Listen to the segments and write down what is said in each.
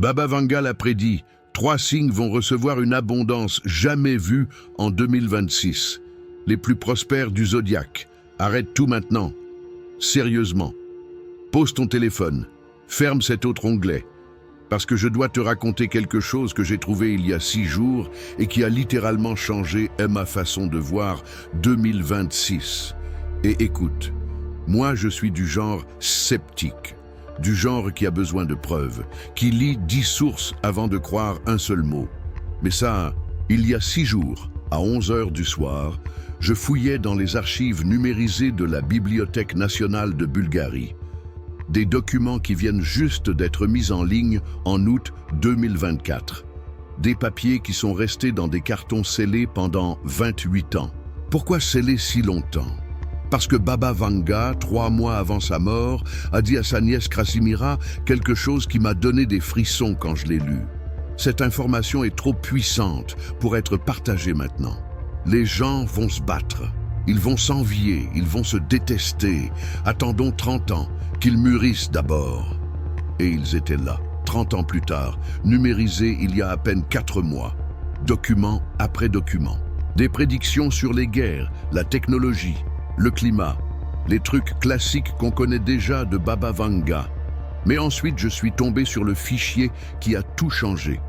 Baba Vanga l'a prédit, 3 signes vont recevoir une abondance jamais vue en 2026. Les plus prospères du zodiaque. Arrête tout maintenant. Sérieusement. Pose ton téléphone. Ferme cet autre onglet. Parce que je dois te raconter quelque chose que j'ai trouvé il y a 6 jours et qui a littéralement changé ma façon de voir 2026. Et écoute, moi je suis du genre sceptique, du genre qui a besoin de preuves, qui lit 10 sources avant de croire un seul mot. Mais ça, il y a 6 jours, à 11 heures du soir, je fouillais dans les archives numérisées de la Bibliothèque nationale de Bulgarie. Des documents qui viennent juste d'être mis en ligne en août 2024. Des papiers qui sont restés dans des cartons scellés pendant 28 ans. Pourquoi sceller si longtemps? Parce que Baba Vanga, 3 mois avant sa mort, a dit à sa nièce Krasimira quelque chose qui m'a donné des frissons quand je l'ai lu. Cette information est trop puissante pour être partagée maintenant. Les gens vont se battre. Ils vont s'envier, ils vont se détester. Attendons 30 ans, qu'ils mûrissent d'abord. Et ils étaient là, 30 ans plus tard, numérisés il y a à peine 4 mois. Document après document. Des prédictions sur les guerres, la technologie, le climat, les trucs classiques qu'on connaît déjà de Baba Vanga. Mais ensuite, je suis tombé sur le fichier qui a tout changé.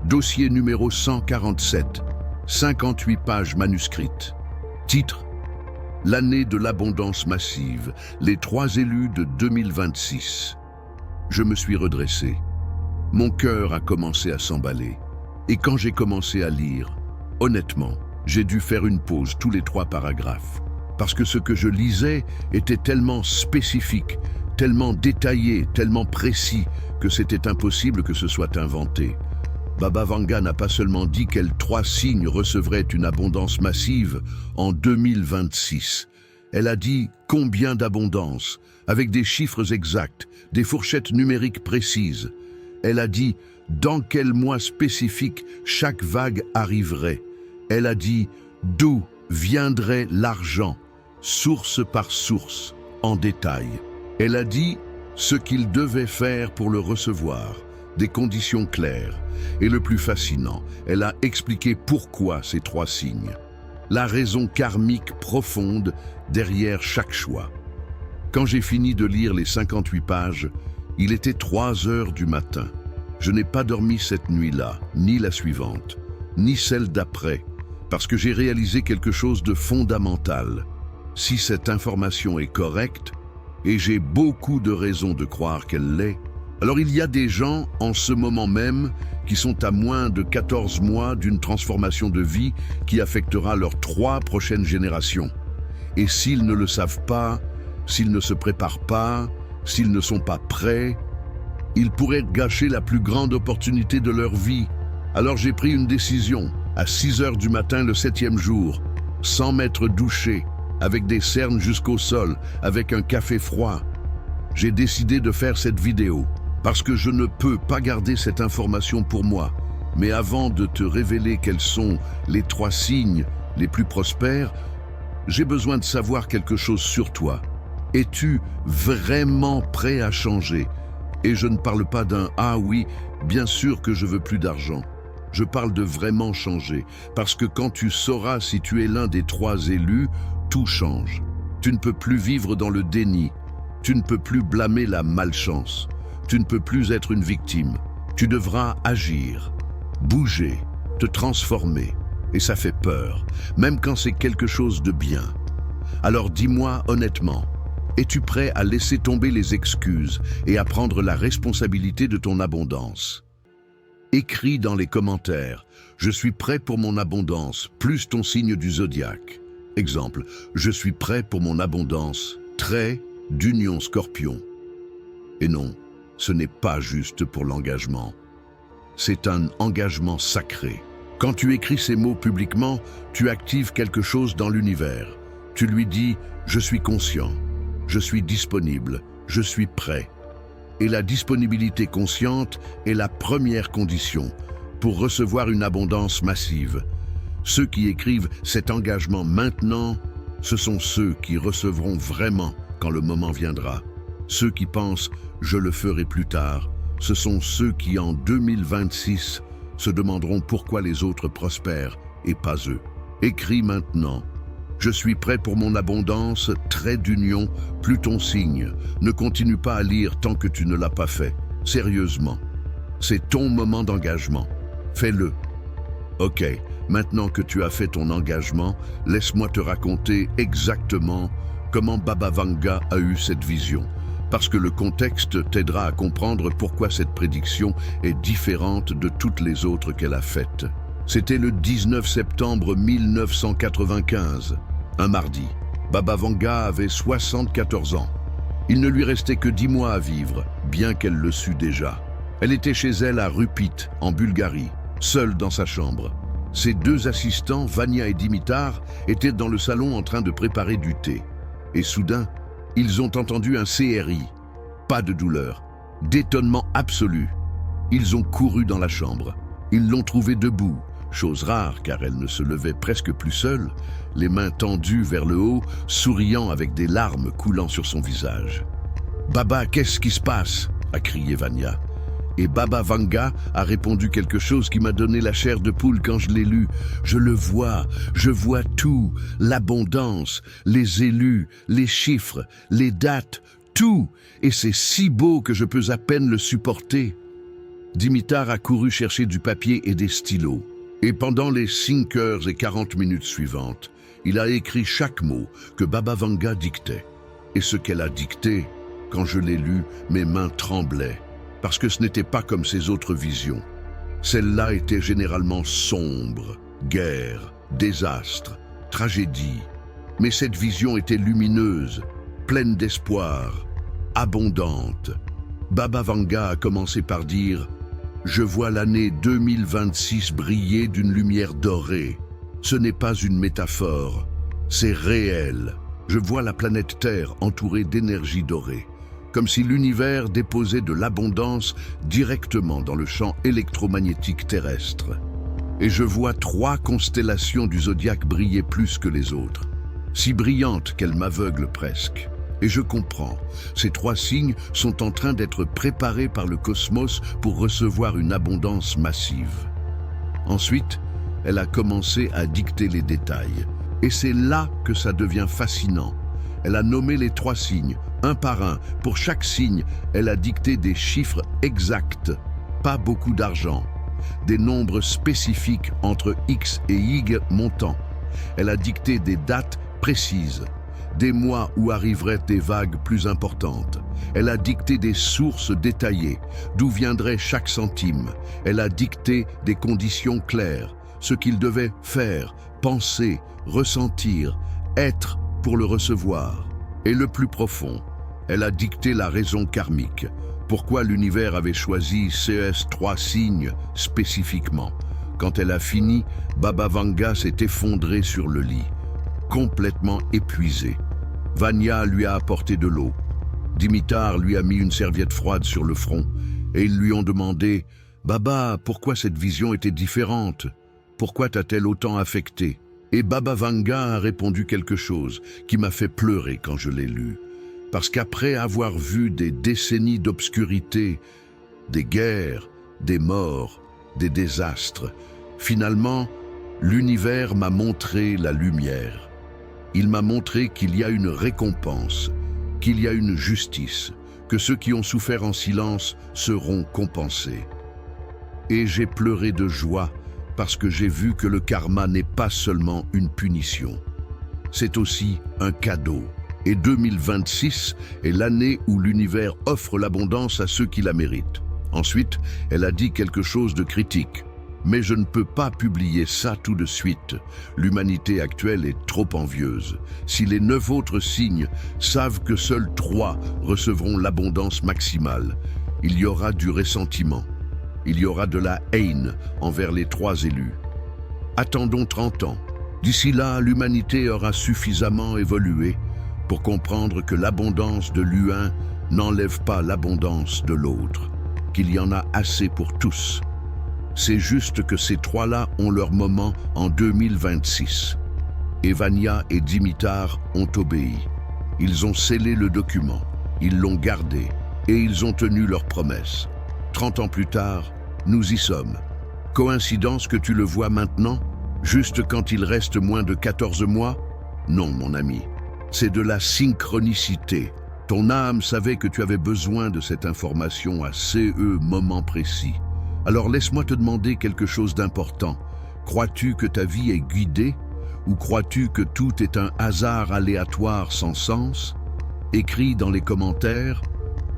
Dossier numéro 147, 58 pages manuscrites. Titre: L'année de l'abondance massive, les 3 élus de 2026. Je me suis redressé. Mon cœur a commencé à s'emballer. Et quand j'ai commencé à lire, honnêtement, j'ai dû faire une pause tous les 3 paragraphes. Parce que ce que je lisais était tellement spécifique, tellement détaillé, tellement précis, que c'était impossible que ce soit inventé. Baba Vanga n'a pas seulement dit quels 3 signes recevraient une abondance massive en 2026. Elle a dit combien d'abondance, avec des chiffres exacts, des fourchettes numériques précises. Elle a dit dans quel mois spécifique chaque vague arriverait. Elle a dit d'où viendrait l'argent, source par source, en détail. Elle a dit ce qu'il devait faire pour le recevoir, des conditions claires. Et le plus fascinant, elle a expliqué pourquoi ces 3 signes. La raison karmique profonde derrière chaque choix. Quand j'ai fini de lire les 58 pages, il était 3 heures du matin. Je n'ai pas dormi cette nuit-là, ni la suivante, ni celle d'après, parce que j'ai réalisé quelque chose de fondamental. Si cette information est correcte, et j'ai beaucoup de raisons de croire qu'elle l'est, alors il y a des gens, en ce moment même, qui sont à moins de 14 mois d'une transformation de vie qui affectera leurs 3 prochaines générations. Et s'ils ne le savent pas, s'ils ne se préparent pas, s'ils ne sont pas prêts, ils pourraient gâcher la plus grande opportunité de leur vie. Alors j'ai pris une décision, à 6 heures du matin le 7e jour, sans m'être douché, avec des cernes jusqu'au sol, avec un café froid. J'ai décidé de faire cette vidéo. Parce que je ne peux pas garder cette information pour moi. Mais avant de te révéler quels sont les 3 signes les plus prospères, j'ai besoin de savoir quelque chose sur toi. Es-tu vraiment prêt à changer? Et je ne parle pas d'un « ah oui, bien sûr que je veux plus d'argent ». Je parle de vraiment changer. Parce que quand tu sauras si tu es l'un des 3 élus, tout change. Tu ne peux plus vivre dans le déni. Tu ne peux plus blâmer la malchance. Tu ne peux plus être une victime. Tu devras agir, bouger, te transformer. Et ça fait peur, même quand c'est quelque chose de bien. Alors dis-moi honnêtement, es-tu prêt à laisser tomber les excuses et à prendre la responsabilité de ton abondance? Écris dans les commentaires, je suis prêt pour mon abondance, plus ton signe du zodiaque. Exemple, je suis prêt pour mon abondance, trait d'union Scorpion. Et non, ce n'est pas juste pour l'engagement. C'est un engagement sacré. Quand tu écris ces mots publiquement, tu actives quelque chose dans l'univers. Tu lui dis « Je suis conscient, je suis disponible, je suis prêt ». Et la disponibilité consciente est la première condition pour recevoir une abondance massive. Ceux qui écrivent cet engagement maintenant, ce sont ceux qui recevront vraiment quand le moment viendra. Ceux qui pensent « je le ferai plus tard », Ce sont ceux qui, en 2026, se demanderont pourquoi les autres prospèrent et pas eux. Écris maintenant. Je suis prêt pour mon abondance, trait d'union, plus ton signe. Ne continue pas à lire tant que tu ne l'as pas fait. Sérieusement. C'est ton moment d'engagement. Fais-le. Ok, maintenant que tu as fait ton engagement, laisse-moi te raconter exactement comment Baba Vanga a eu cette vision. Parce que le contexte t'aidera à comprendre pourquoi cette prédiction est différente de toutes les autres qu'elle a faites. C'était le 19 septembre 1995, un mardi. Baba Vanga avait 74 ans. Il ne lui restait que 10 mois à vivre, bien qu'elle le sût déjà. Elle était chez elle à Rupit, en Bulgarie, seule dans sa chambre. Ses deux assistants, Vania et Dimitar, étaient dans le salon en train de préparer du thé. Et soudain, ils ont entendu un CRI. Pas de douleur, d'étonnement absolu. Ils ont couru dans la chambre. Ils l'ont trouvée debout, chose rare car elle ne se levait presque plus seule, les mains tendues vers le haut, souriant avec des larmes coulant sur son visage. « Baba, qu'est-ce qui se passe ?» a crié Vania. Et Baba Vanga a répondu quelque chose qui m'a donné la chair de poule quand je l'ai lu. Je le vois, je vois tout, l'abondance, les élus, les chiffres, les dates, tout. Et c'est si beau que je peux à peine le supporter. Dimitar a couru chercher du papier et des stylos. Et pendant les 5h40 suivantes, il a écrit chaque mot que Baba Vanga dictait. Et ce qu'elle a dicté, quand je l'ai lu, mes mains tremblaient. Parce que ce n'était pas comme ses autres visions. Celle-là était généralement sombre, guerre, désastre, tragédie. Mais cette vision était lumineuse, pleine d'espoir, abondante. Baba Vanga a commencé par dire « Je vois l'année 2026 briller d'une lumière dorée. Ce n'est pas une métaphore, c'est réel. Je vois la planète Terre entourée d'énergie dorée. » Comme si l'univers déposait de l'abondance directement dans le champ électromagnétique terrestre. Et je vois 3 constellations du zodiaque briller plus que les autres, si brillantes qu'elles m'aveuglent presque. Et je comprends, ces 3 signes sont en train d'être préparés par le cosmos pour recevoir une abondance massive. Ensuite, elle a commencé à dicter les détails. Et c'est là que ça devient fascinant. Elle a nommé les 3 signes, un par un. Pour chaque signe, elle a dicté des chiffres exacts, pas beaucoup d'argent, des nombres spécifiques entre X et Y montants. Elle a dicté des dates précises, des mois où arriveraient des vagues plus importantes. Elle a dicté des sources détaillées, d'où viendrait chaque centime. Elle a dicté des conditions claires, ce qu'il devait faire, penser, ressentir, être pour le recevoir. Et le plus profond, elle a dicté la raison karmique, pourquoi l'univers avait choisi ces 3 signes spécifiquement. Quand elle a fini, Baba Vanga s'est effondré sur le lit, complètement épuisé. Vania lui a apporté de l'eau. Dimitar lui a mis une serviette froide sur le front et ils lui ont demandé « Baba, pourquoi cette vision était différente? Pourquoi t'a-t-elle autant affecté ?» Et Baba Vanga a répondu quelque chose qui m'a fait pleurer quand je l'ai lu. Parce qu'après avoir vu des décennies d'obscurité, des guerres, des morts, des désastres, finalement, l'univers m'a montré la lumière. Il m'a montré qu'il y a une récompense, qu'il y a une justice, que ceux qui ont souffert en silence seront compensés. Et j'ai pleuré de joie parce que j'ai vu que le karma n'est pas seulement une punition. C'est aussi un cadeau. Et 2026 est l'année où l'univers offre l'abondance à ceux qui la méritent. Ensuite, elle a dit quelque chose de critique. Mais je ne peux pas publier ça tout de suite. L'humanité actuelle est trop envieuse. Si les 9 autres signes savent que seuls 3 recevront l'abondance maximale, il y aura du ressentiment. Il y aura de la haine envers les 3 élus. Attendons 30 ans. D'ici là, l'humanité aura suffisamment évolué pour comprendre que l'abondance de l'un n'enlève pas l'abondance de l'autre, qu'il y en a assez pour tous. C'est juste que ces 3-là ont leur moment en 2026. Et Vania et Dimitar ont obéi. Ils ont scellé le document, ils l'ont gardé et ils ont tenu leur promesse. 30 ans plus tard, nous y sommes. Coïncidence que tu le vois maintenant, juste quand il reste moins de 14 mois? Non, mon ami. C'est de la synchronicité. Ton âme savait que tu avais besoin de cette information à moment précis. Alors laisse-moi te demander quelque chose d'important. Crois-tu que ta vie est guidée ou crois-tu que tout est un hasard aléatoire sans sens? Écris dans les commentaires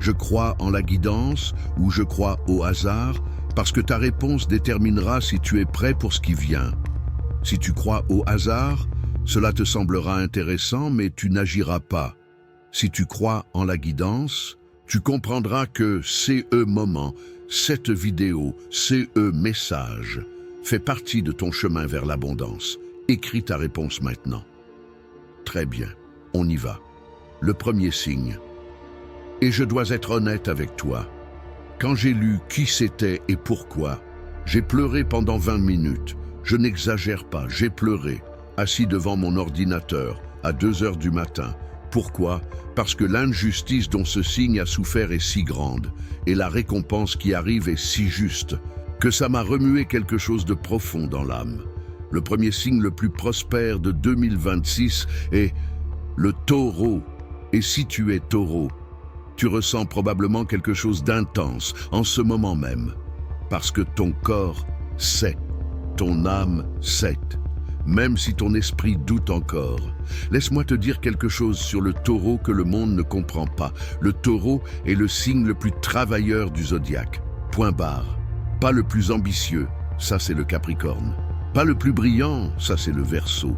« Je crois en la guidance » ou « Je crois au hasard » parce que ta réponse déterminera si tu es prêt pour ce qui vient. Si tu crois au hasard, cela te semblera intéressant mais tu n'agiras pas. Si tu crois en la guidance, tu comprendras que moment, cette vidéo, message, fait partie de ton chemin vers l'abondance. Écris ta réponse maintenant. Très bien, on y va. Le premier signe. Et je dois être honnête avec toi. Quand j'ai lu qui c'était et pourquoi, j'ai pleuré pendant 20 minutes. Je n'exagère pas, j'ai pleuré, assis devant mon ordinateur, à 2 heures du matin. Pourquoi? Parce que l'injustice dont ce signe a souffert est si grande, et la récompense qui arrive est si juste, que ça m'a remué quelque chose de profond dans l'âme. Le premier signe le plus prospère de 2026 est le taureau. Et si tu es taureau, tu ressens probablement quelque chose d'intense en ce moment même, parce que ton corps sait, ton âme sait. Même si ton esprit doute encore. Laisse-moi te dire quelque chose sur le taureau que le monde ne comprend pas. Le taureau est le signe le plus travailleur du zodiaque. Point barre. Pas le plus ambitieux, ça c'est le Capricorne. Pas le plus brillant, ça c'est le Verseau.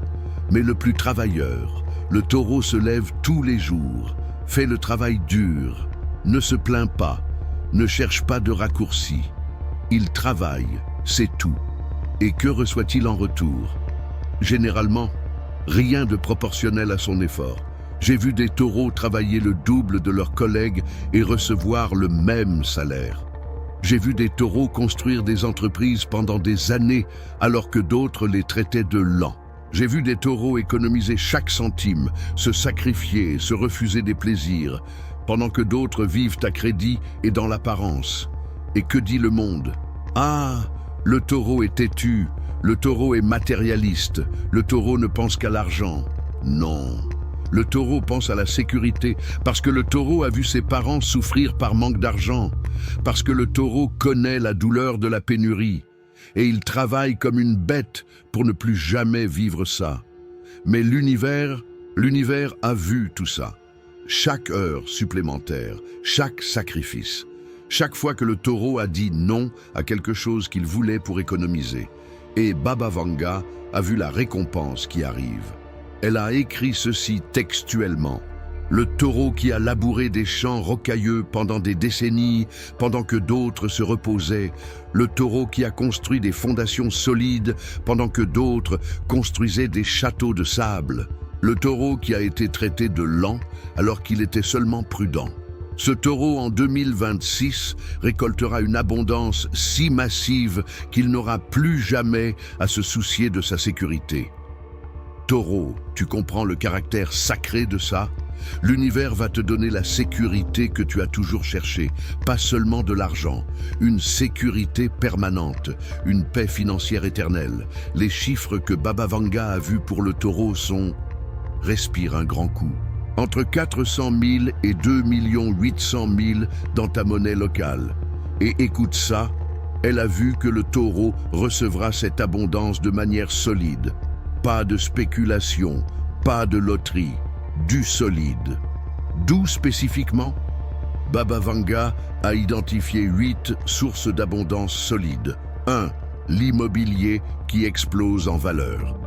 Mais le plus travailleur. Le taureau se lève tous les jours, fait le travail dur, ne se plaint pas, ne cherche pas de raccourcis. Il travaille, c'est tout. Et que reçoit-il en retour? Généralement, rien de proportionnel à son effort. J'ai vu des taureaux travailler le double de leurs collègues et recevoir le même salaire. J'ai vu des taureaux construire des entreprises pendant des années alors que d'autres les traitaient de lents. J'ai vu des taureaux économiser chaque centime, se sacrifier, se refuser des plaisirs, pendant que d'autres vivent à crédit et dans l'apparence. Et que dit le monde? Ah, le taureau est têtu. Le taureau est matérialiste, le taureau ne pense qu'à l'argent. Non, le taureau pense à la sécurité, parce que le taureau a vu ses parents souffrir par manque d'argent, parce que le taureau connaît la douleur de la pénurie, et il travaille comme une bête pour ne plus jamais vivre ça. Mais l'univers a vu tout ça. Chaque heure supplémentaire, chaque sacrifice, chaque fois que le taureau a dit non à quelque chose qu'il voulait pour économiser. Et Baba Vanga a vu la récompense qui arrive. Elle a écrit ceci textuellement. Le taureau qui a labouré des champs rocailleux pendant des décennies, pendant que d'autres se reposaient. Le taureau qui a construit des fondations solides, pendant que d'autres construisaient des châteaux de sable. Le taureau qui a été traité de lent, alors qu'il était seulement prudent. Ce taureau en 2026 récoltera une abondance si massive qu'il n'aura plus jamais à se soucier de sa sécurité. Taureau, tu comprends le caractère sacré de ça? L'univers va te donner la sécurité que tu as toujours cherchée, pas seulement de l'argent, une sécurité permanente, une paix financière éternelle. Les chiffres que Baba Vanga a vus pour le taureau sont... Respire un grand coup. Entre 400 000 et 2 800 000 dans ta monnaie locale. Et écoute ça, elle a vu que le taureau recevra cette abondance de manière solide. Pas de spéculation, pas de loterie, du solide. D'où spécifiquement? Baba Vanga a identifié 8 sources d'abondance solide. 1. L'immobilier qui explose en valeur.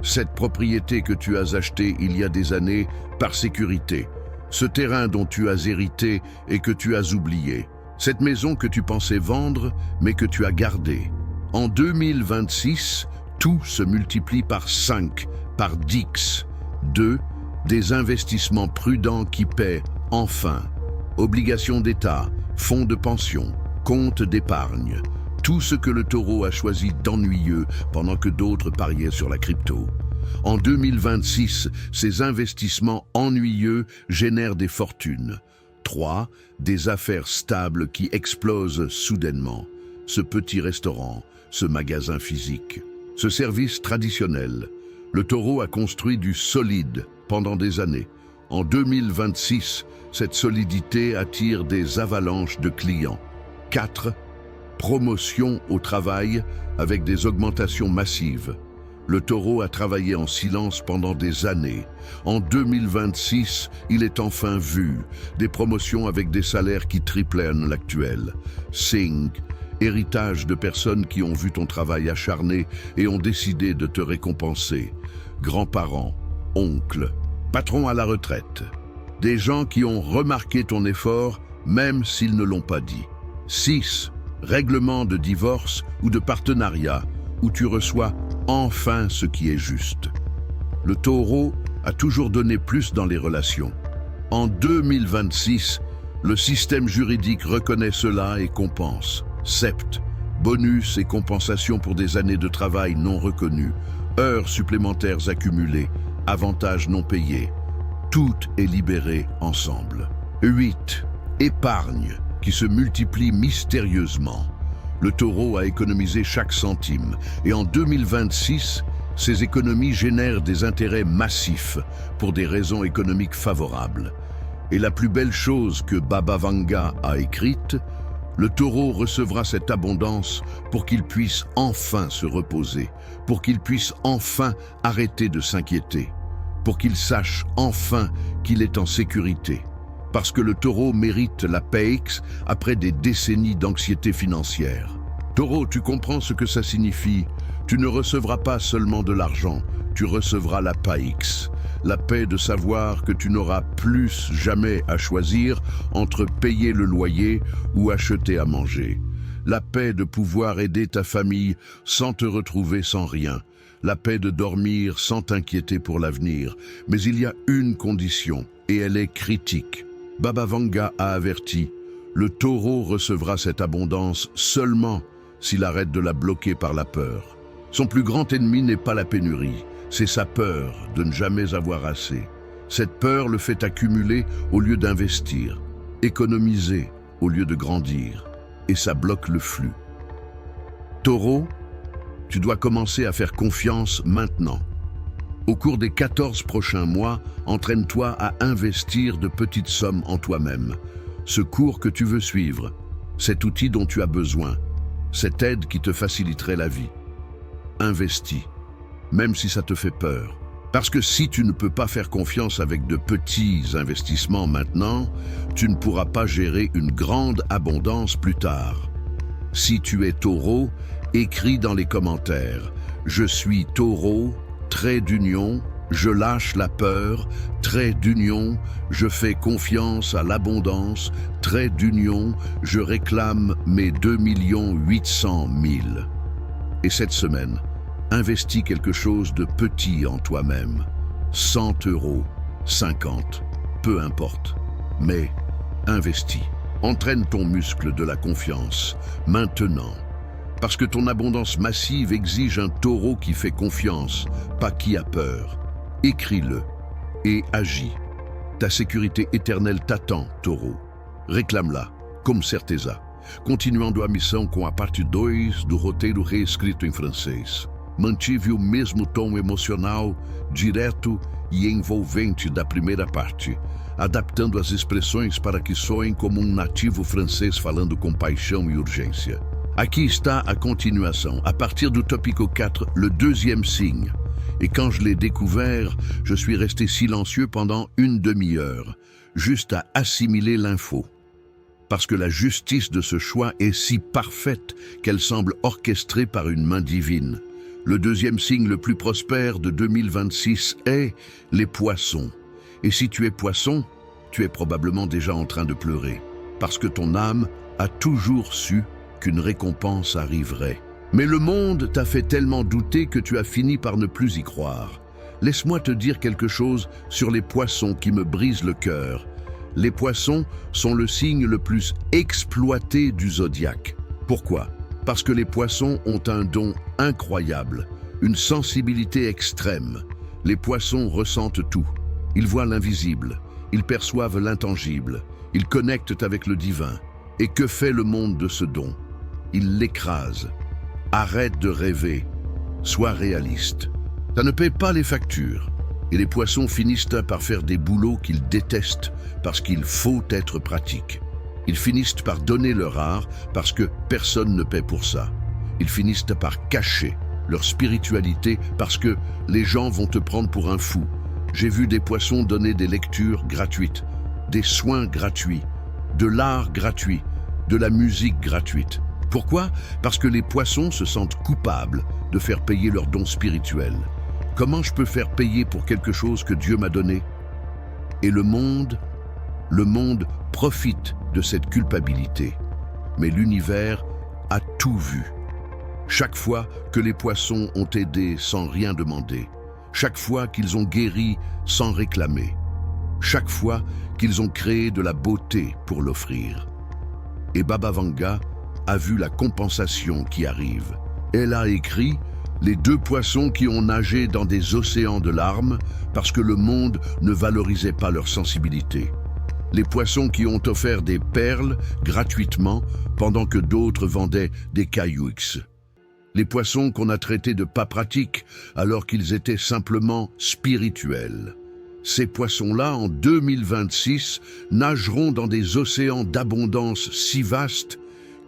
Cette propriété que tu as achetée il y a des années par sécurité. Ce terrain dont tu as hérité et que tu as oublié. Cette maison que tu pensais vendre mais que tu as gardée. En 2026, tout se multiplie par 5, par 10. 2. Des investissements prudents qui paient, enfin. Obligations d'État, fonds de pension, comptes d'épargne. Tout ce que le taureau a choisi d'ennuyeux pendant que d'autres pariaient sur la crypto. En 2026, ces investissements ennuyeux génèrent des fortunes. 3. Des affaires stables qui explosent soudainement. Ce petit restaurant, ce magasin physique, ce service traditionnel. Le Taureau a construit du solide pendant des années. En 2026, cette solidité attire des avalanches de clients. 4. Promotion au travail avec des augmentations massives. Le Taureau a travaillé en silence pendant des années. En 2026, il est enfin vu. Des promotions avec des salaires qui triplent l'actuel. 5. Héritage de personnes qui ont vu ton travail acharné et ont décidé de te récompenser. Grands-parents, oncles, patrons à la retraite. Des gens qui ont remarqué ton effort, même s'ils ne l'ont pas dit. 6. Règlement de divorce ou de partenariat, où tu reçois enfin ce qui est juste. Le Taureau a toujours donné plus dans les relations. En 2026, le système juridique reconnaît cela et compense. 7. Bonus et compensation pour des années de travail non reconnues, heures supplémentaires accumulées, avantages non payés. Tout est libéré ensemble. 8. Épargne qui se multiplie mystérieusement. Le Taureau a économisé chaque centime et en 2026, ces économies génèrent des intérêts massifs pour des raisons économiques favorables. Et la plus belle chose que Baba Vanga a écrite, le Taureau recevra cette abondance pour qu'il puisse enfin se reposer, pour qu'il puisse enfin arrêter de s'inquiéter, pour qu'il sache enfin qu'il est en sécurité. Parce que le Taureau mérite la PAIX après des décennies d'anxiété financière. Taureau, tu comprends ce que ça signifie. Tu ne recevras pas seulement de l'argent, tu recevras la PAIX. La paix de savoir que tu n'auras plus jamais à choisir entre payer le loyer ou acheter à manger. La paix de pouvoir aider ta famille sans te retrouver sans rien. La paix de dormir sans t'inquiéter pour l'avenir. Mais il y a une condition, et elle est critique. Baba Vanga a averti, le Taureau recevra cette abondance seulement s'il arrête de la bloquer par la peur. Son plus grand ennemi n'est pas la pénurie, c'est sa peur de ne jamais avoir assez. Cette peur le fait accumuler au lieu d'investir, économiser au lieu de grandir, et ça bloque le flux. Taureau, tu dois commencer à faire confiance maintenant. Au cours des 14 prochains mois, entraîne-toi à investir de petites sommes en toi-même. Ce cours que tu veux suivre, cet outil dont tu as besoin, cette aide qui te faciliterait la vie. Investis, même si ça te fait peur. Parce que si tu ne peux pas faire confiance avec de petits investissements maintenant, tu ne pourras pas gérer une grande abondance plus tard. Si tu es Taureau, écris dans les commentaires « Je suis Taureau », trait d'union, je lâche la peur, trait d'union, je fais confiance à l'abondance, trait d'union, je réclame mes 2 800 000. Et cette semaine, investis quelque chose de petit en toi-même. 100 €, 50, peu importe. Mais investis. Entraîne ton muscle de la confiance, maintenant. Parce que ton abondance massive exige un Taureau qui fait confiance, pas qui a peur. Écris-le et agis. Ta sécurité éternelle t'attend, Taureau. Reclame-la, como certeza. Continuando a missão com a parte 2 do roteiro reescrito em francês. Mantive o mesmo tom emocional, direto e envolvente da primeira parte, adaptando as expressões para que soem como um nativo francês falando com paixão e urgência. Aqui está a continuação, à partir du tópico 4, le deuxième signe. Et quand je l'ai découvert, je suis resté silencieux pendant une demi-heure, juste à assimiler l'info. Parce que la justice de ce choix est si parfaite qu'elle semble orchestrée par une main divine. Le deuxième signe le plus prospère de 2026 est les poissons. Et si tu es poisson, tu es probablement déjà en train de pleurer, parce que ton âme a toujours su qu'une récompense arriverait. Mais le monde t'a fait tellement douter que tu as fini par ne plus y croire. Laisse-moi te dire quelque chose sur les poissons qui me brisent le cœur. Les poissons sont le signe le plus exploité du zodiaque. Pourquoi ? Parce que les poissons ont un don incroyable, une sensibilité extrême. Les poissons ressentent tout. Ils voient l'invisible, ils perçoivent l'intangible. Ils connectent avec le divin. Et que fait le monde de ce don? Il l'écrase. Arrête de rêver. Sois réaliste. Ça ne paie pas les factures. Et les poissons finissent par faire des boulots qu'ils détestent parce qu'il faut être pratique. Ils finissent par donner leur art parce que personne ne paie pour ça. Ils finissent par cacher leur spiritualité parce que les gens vont te prendre pour un fou. J'ai vu des poissons donner des lectures gratuites, des soins gratuits, de l'art gratuit, de la musique gratuite. Pourquoi? Parce que les poissons se sentent coupables de faire payer leurs dons spirituels. Comment je peux faire payer pour quelque chose que Dieu m'a donné? Et le monde profite de cette culpabilité. Mais l'univers a tout vu. Chaque fois que les poissons ont aidé sans rien demander, chaque fois qu'ils ont guéri sans réclamer, chaque fois qu'ils ont créé de la beauté pour l'offrir. Et Baba Vanga a vu la compensation qui arrive. Elle a écrit « Les deux poissons qui ont nagé dans des océans de larmes parce que le monde ne valorisait pas leur sensibilité. Les poissons qui ont offert des perles gratuitement pendant que d'autres vendaient des cailloux. Les poissons qu'on a traités de pas pratiques alors qu'ils étaient simplement spirituels. Ces poissons-là, en 2026, nageront dans des océans d'abondance si vastes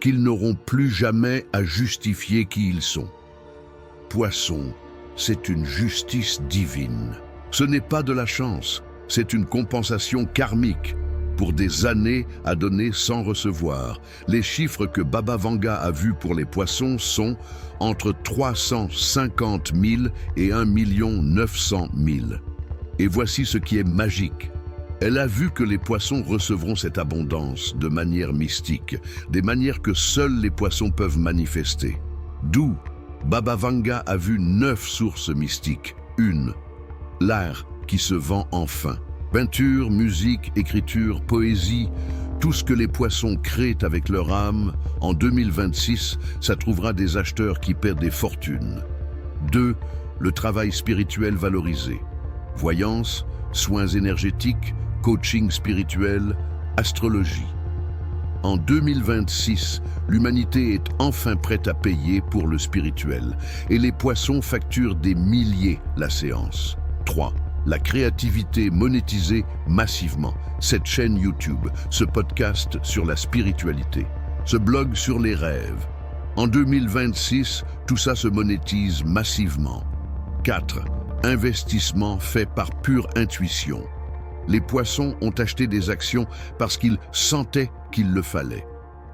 qu'ils n'auront plus jamais à justifier qui ils sont. Poisson, c'est une justice divine. Ce n'est pas de la chance, c'est une compensation karmique pour des années à donner sans recevoir. Les chiffres que Baba Vanga a vus pour les poissons sont entre 350 000 et 1 900 000. Et voici ce qui est magique. Elle a vu que les poissons recevront cette abondance de manière mystique, des manières que seuls les poissons peuvent manifester. D'où Baba Vanga a vu 9 sources mystiques. 1. L'art qui se vend enfin. Peinture, musique, écriture, poésie, tout ce que les poissons créent avec leur âme, en 2026, ça trouvera des acheteurs qui perdent des fortunes. 2. Le travail spirituel valorisé. Voyance, soins énergétiques, coaching spirituel, astrologie. En 2026, l'humanité est enfin prête à payer pour le spirituel et les poissons facturent des milliers la séance. 3. La créativité monétisée massivement. Cette chaîne YouTube, ce podcast sur la spiritualité, ce blog sur les rêves. En 2026, tout ça se monétise massivement. 4. Investissement fait par pure intuition. Les poissons ont acheté des actions parce qu'ils sentaient qu'il le fallait.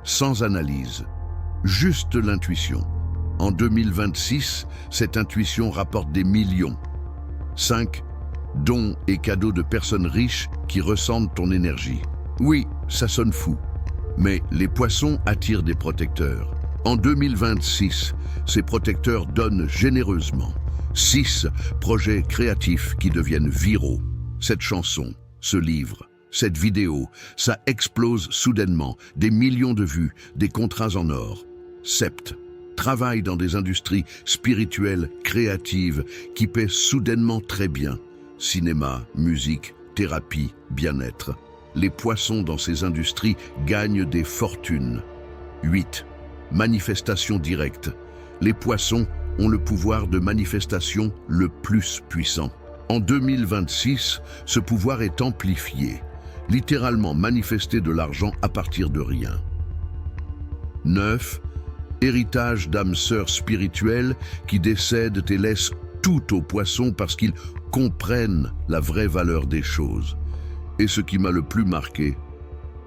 Sans analyse. Juste l'intuition. En 2026, cette intuition rapporte des millions. 5. Dons et cadeaux de personnes riches qui ressentent ton énergie. Oui, ça sonne fou, mais les poissons attirent des protecteurs. En 2026, ces protecteurs donnent généreusement. 6 projets créatifs qui deviennent viraux. Cette chanson, ce livre, cette vidéo, ça explose soudainement, des millions de vues, des contrats en or. 7. Travaille dans des industries spirituelles, créatives, qui paient soudainement très bien. Cinéma, musique, thérapie, bien-être. Les poissons dans ces industries gagnent des fortunes. 8. Manifestation directe. Les poissons ont le pouvoir de manifestation le plus puissant. En 2026, ce pouvoir est amplifié, littéralement manifester de l'argent à partir de rien. 9. Héritage d'âmes sœurs spirituelles qui décèdent et laissent tout aux poissons parce qu'ils comprennent la vraie valeur des choses. Et ce qui m'a le plus marqué,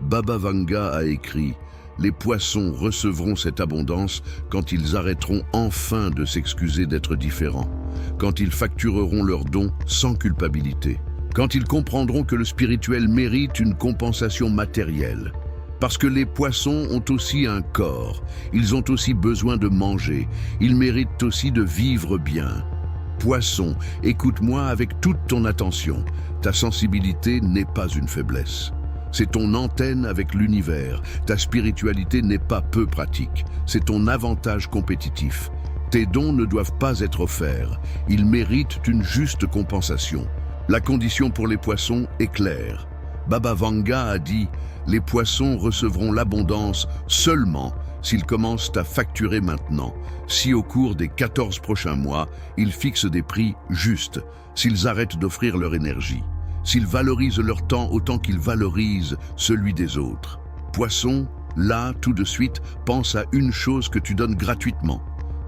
Baba Vanga a écrit « Les poissons recevront cette abondance quand ils arrêteront enfin de s'excuser d'être différents, quand ils factureront leurs dons sans culpabilité, quand ils comprendront que le spirituel mérite une compensation matérielle. Parce que les poissons ont aussi un corps, ils ont aussi besoin de manger, ils méritent aussi de vivre bien. Poisson, écoute-moi avec toute ton attention. Ta sensibilité n'est pas une faiblesse. C'est ton antenne avec l'univers. Ta spiritualité n'est pas peu pratique. C'est ton avantage compétitif. Tes dons ne doivent pas être offerts. Ils méritent une juste compensation. La condition pour les poissons est claire. Baba Vanga a dit « Les poissons recevront l'abondance seulement s'ils commencent à facturer maintenant, si au cours des 14 prochains mois, ils fixent des prix justes, s'ils arrêtent d'offrir leur énergie, s'ils valorisent leur temps autant qu'ils valorisent celui des autres. Poisson, là, tout de suite, pense à une chose que tu donnes gratuitement.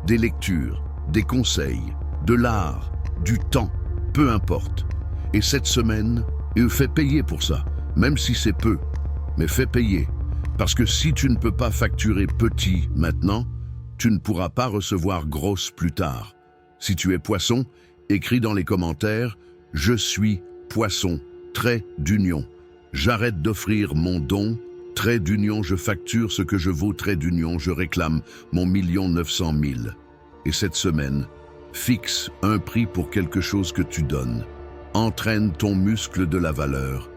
Des lectures, des conseils, de l'art, du temps, peu importe. Et cette semaine, fais payer pour ça, même si c'est peu, mais fais payer. Parce que si tu ne peux pas facturer petit maintenant, tu ne pourras pas recevoir grosse plus tard. Si tu es poisson, écris dans les commentaires « Je suis poisson, trait d'union. J'arrête d'offrir mon don, trait d'union, je facture ce que je vaux, trait d'union, je réclame mon 1 900 000. » Et cette semaine, fixe un prix pour quelque chose que tu donnes. Entraîne ton muscle de la valeur.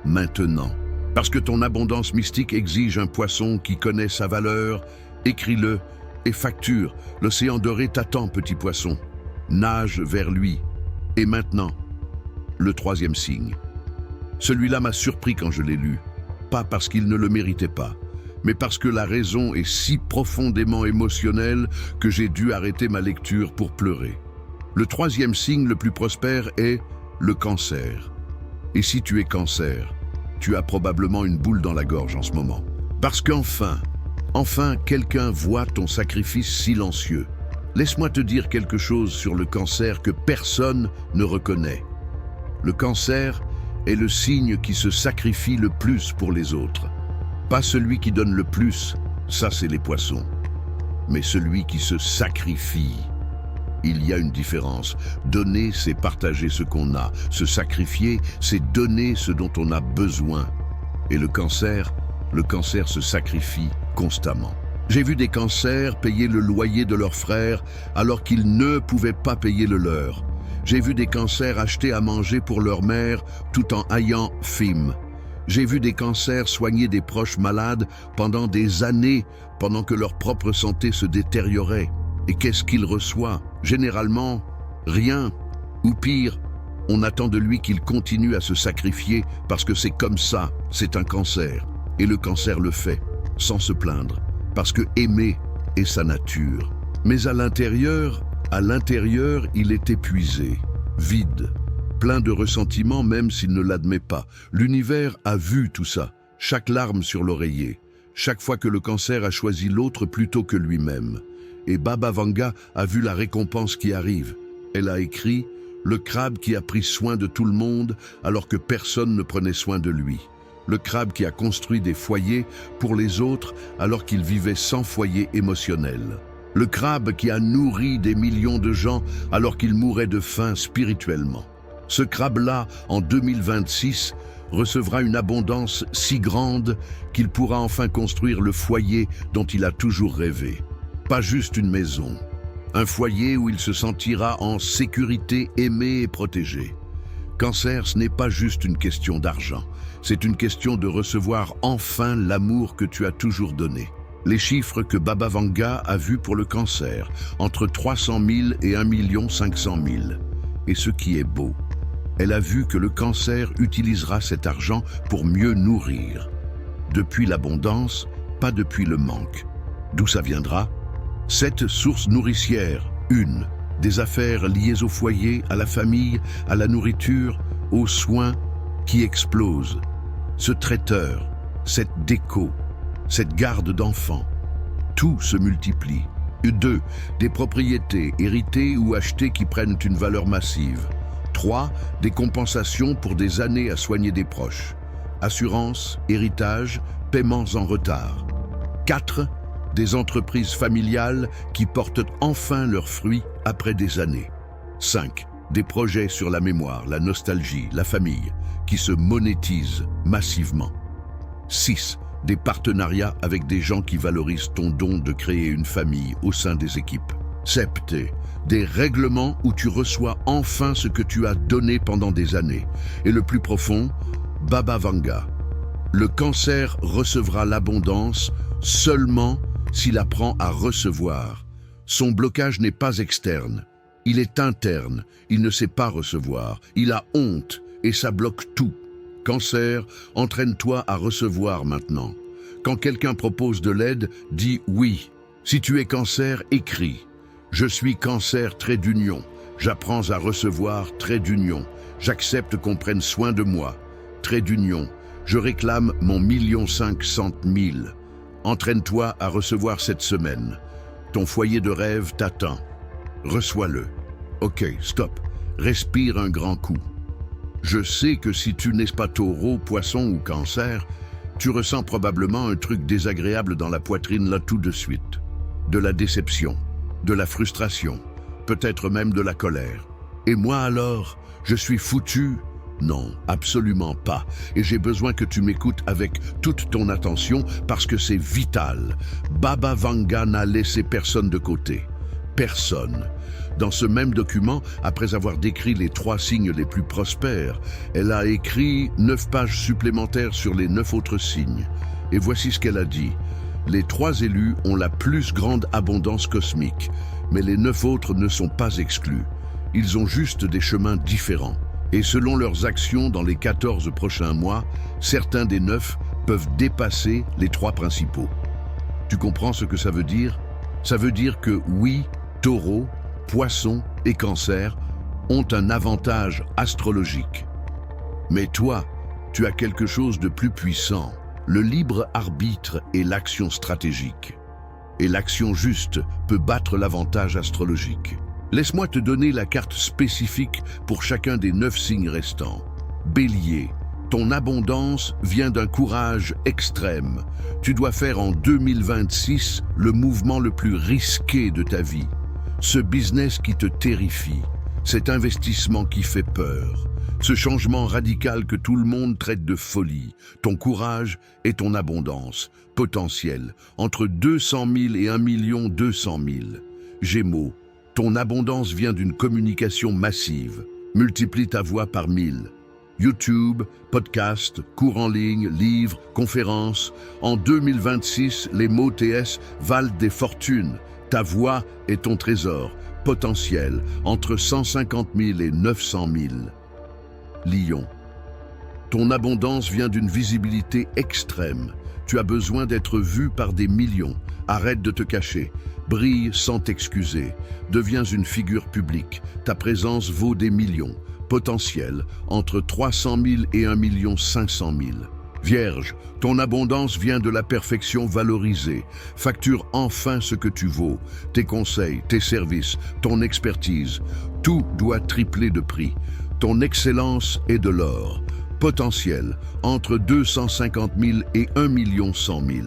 Maintenant. Parce que ton abondance mystique exige un poisson qui connaît sa valeur, écris-le et facture. L'océan doré t'attend, petit poisson. Nage vers lui. Et maintenant, le troisième signe. Celui-là m'a surpris quand je l'ai lu. Pas parce qu'il ne le méritait pas, mais parce que la raison est si profondément émotionnelle que j'ai dû arrêter ma lecture pour pleurer. Le troisième signe le plus prospère est le cancer. Et si tu es cancer, tu as probablement une boule dans la gorge en ce moment. Parce qu'enfin, quelqu'un voit ton sacrifice silencieux. Laisse-moi te dire quelque chose sur le cancer que personne ne reconnaît. Le cancer est le signe qui se sacrifie le plus pour les autres. Pas celui qui donne le plus, ça c'est les poissons, mais celui qui se sacrifie. Il y a une différence. Donner, c'est partager ce qu'on a. Se sacrifier, c'est donner ce dont on a besoin. Et le cancer se sacrifie constamment. J'ai vu des cancers payer le loyer de leurs frères alors qu'ils ne pouvaient pas payer le leur. J'ai vu des cancers acheter à manger pour leur mère tout en ayant faim. J'ai vu des cancers soigner des proches malades pendant des années, pendant que leur propre santé se détériorait. Et qu'est-ce qu'il reçoit? Généralement, rien. Ou pire, on attend de lui qu'il continue à se sacrifier parce que c'est comme ça, c'est un cancer. Et le cancer le fait, sans se plaindre, parce que aimer est sa nature. Mais à l'intérieur, il est épuisé, vide, plein de ressentiment même s'il ne l'admet pas. L'univers a vu tout ça, chaque larme sur l'oreiller, chaque fois que le cancer a choisi l'autre plutôt que lui-même. Et Baba Vanga a vu la récompense qui arrive. Elle a écrit « Le crabe qui a pris soin de tout le monde alors que personne ne prenait soin de lui. Le crabe qui a construit des foyers pour les autres alors qu'il vivait sans foyer émotionnel. Le crabe qui a nourri des millions de gens alors qu'il mourait de faim spirituellement. Ce crabe-là, en 2026, recevra une abondance si grande qu'il pourra enfin construire le foyer dont il a toujours rêvé. Pas juste une maison, un foyer où il se sentira en sécurité, aimé et protégé. Cancer, ce n'est pas juste une question d'argent, c'est une question de recevoir enfin l'amour que tu as toujours donné. Les chiffres que Baba Vanga a vus pour le cancer, entre 300 000 et 1 500 000. Et ce qui est beau, elle a vu que le cancer utilisera cet argent pour mieux nourrir. Depuis l'abondance, pas depuis le manque. D'où ça viendra? 7 sources nourricières, 1. Des affaires liées au foyer, à la famille, à la nourriture, aux soins qui explosent. Ce traiteur, cette déco, cette garde d'enfants, tout se multiplie. 2. Des propriétés héritées ou achetées qui prennent une valeur massive. 3. Des compensations pour des années à soigner des proches. Assurance, héritage, paiements en retard. 4. Des entreprises familiales qui portent enfin leurs fruits après des années. 5. Des projets sur la mémoire, la nostalgie, la famille, qui se monétisent massivement. 6. Des partenariats avec des gens qui valorisent ton don de créer une famille au sein des équipes. 7. Des règlements où tu reçois enfin ce que tu as donné pendant des années. Et le plus profond, Baba Vanga. Le cancer recevra l'abondance seulement s'il apprend à recevoir. Son blocage n'est pas externe, il est interne, il ne sait pas recevoir, il a honte et ça bloque tout. Cancer, entraîne-toi à recevoir maintenant. Quand quelqu'un propose de l'aide, dis oui. Si tu es Cancer, écris. Je suis Cancer, trait d'union. J'apprends à recevoir, trait d'union. J'accepte qu'on prenne soin de moi, trait d'union. Je réclame mon 1 500 000. Entraîne-toi à recevoir cette semaine. Ton foyer de rêve t'attend. Reçois-le. Ok, stop. Respire un grand coup. Je sais que si tu n'es pas Taureau, Poisson ou Cancer, tu ressens probablement un truc désagréable dans la poitrine là tout de suite. De la déception, de la frustration, peut-être même de la colère. Et moi alors, je suis foutu? Non, absolument pas. Et j'ai besoin que tu m'écoutes avec toute ton attention parce que c'est vital. Baba Vanga n'a laissé personne de côté. Personne. Dans ce même document, après avoir décrit les 3 signes les plus prospères, elle a écrit 9 pages supplémentaires sur les 9 autres signes. Et voici ce qu'elle a dit. Les 3 élus ont la plus grande abondance cosmique, mais les 9 autres ne sont pas exclus. Ils ont juste des chemins différents. Et selon leurs actions dans les 14 prochains mois, certains des 9 peuvent dépasser les 3 principaux. Tu comprends ce que ça veut dire? Ça veut dire que oui, Taureau, Poisson et Cancer ont un avantage astrologique. Mais toi, tu as quelque chose de plus puissant, le libre arbitre et l'action stratégique. Et l'action juste peut battre l'avantage astrologique. Laisse-moi te donner la carte spécifique pour chacun des 9 signes restants. Bélier, ton abondance vient d'un courage extrême. Tu dois faire en 2026 le mouvement le plus risqué de ta vie. Ce business qui te terrifie, cet investissement qui fait peur, ce changement radical que tout le monde traite de folie, ton courage et ton abondance, potentiel, entre 200 000 et 1 200 000. Gémeaux, ton abondance vient d'une communication massive. Multiplie ta voix par 1000. YouTube, podcast, cours en ligne, livres, conférences. En 2026, les mots TS valent des fortunes. Ta voix est ton trésor, potentiel, entre 150 000 et 900 000. Lion, ton abondance vient d'une visibilité extrême. Tu as besoin d'être vu par des millions. Arrête de te cacher. Brille sans t'excuser. Deviens une figure publique. Ta présence vaut des millions. Potentiel, entre 300 000 et 1 500 000. Vierge, ton abondance vient de la perfection valorisée. Facture enfin ce que tu vaux. Tes conseils, tes services, ton expertise. Tout doit tripler de prix. Ton excellence est de l'or. Potentiel, entre 250 000 et 1 100 000.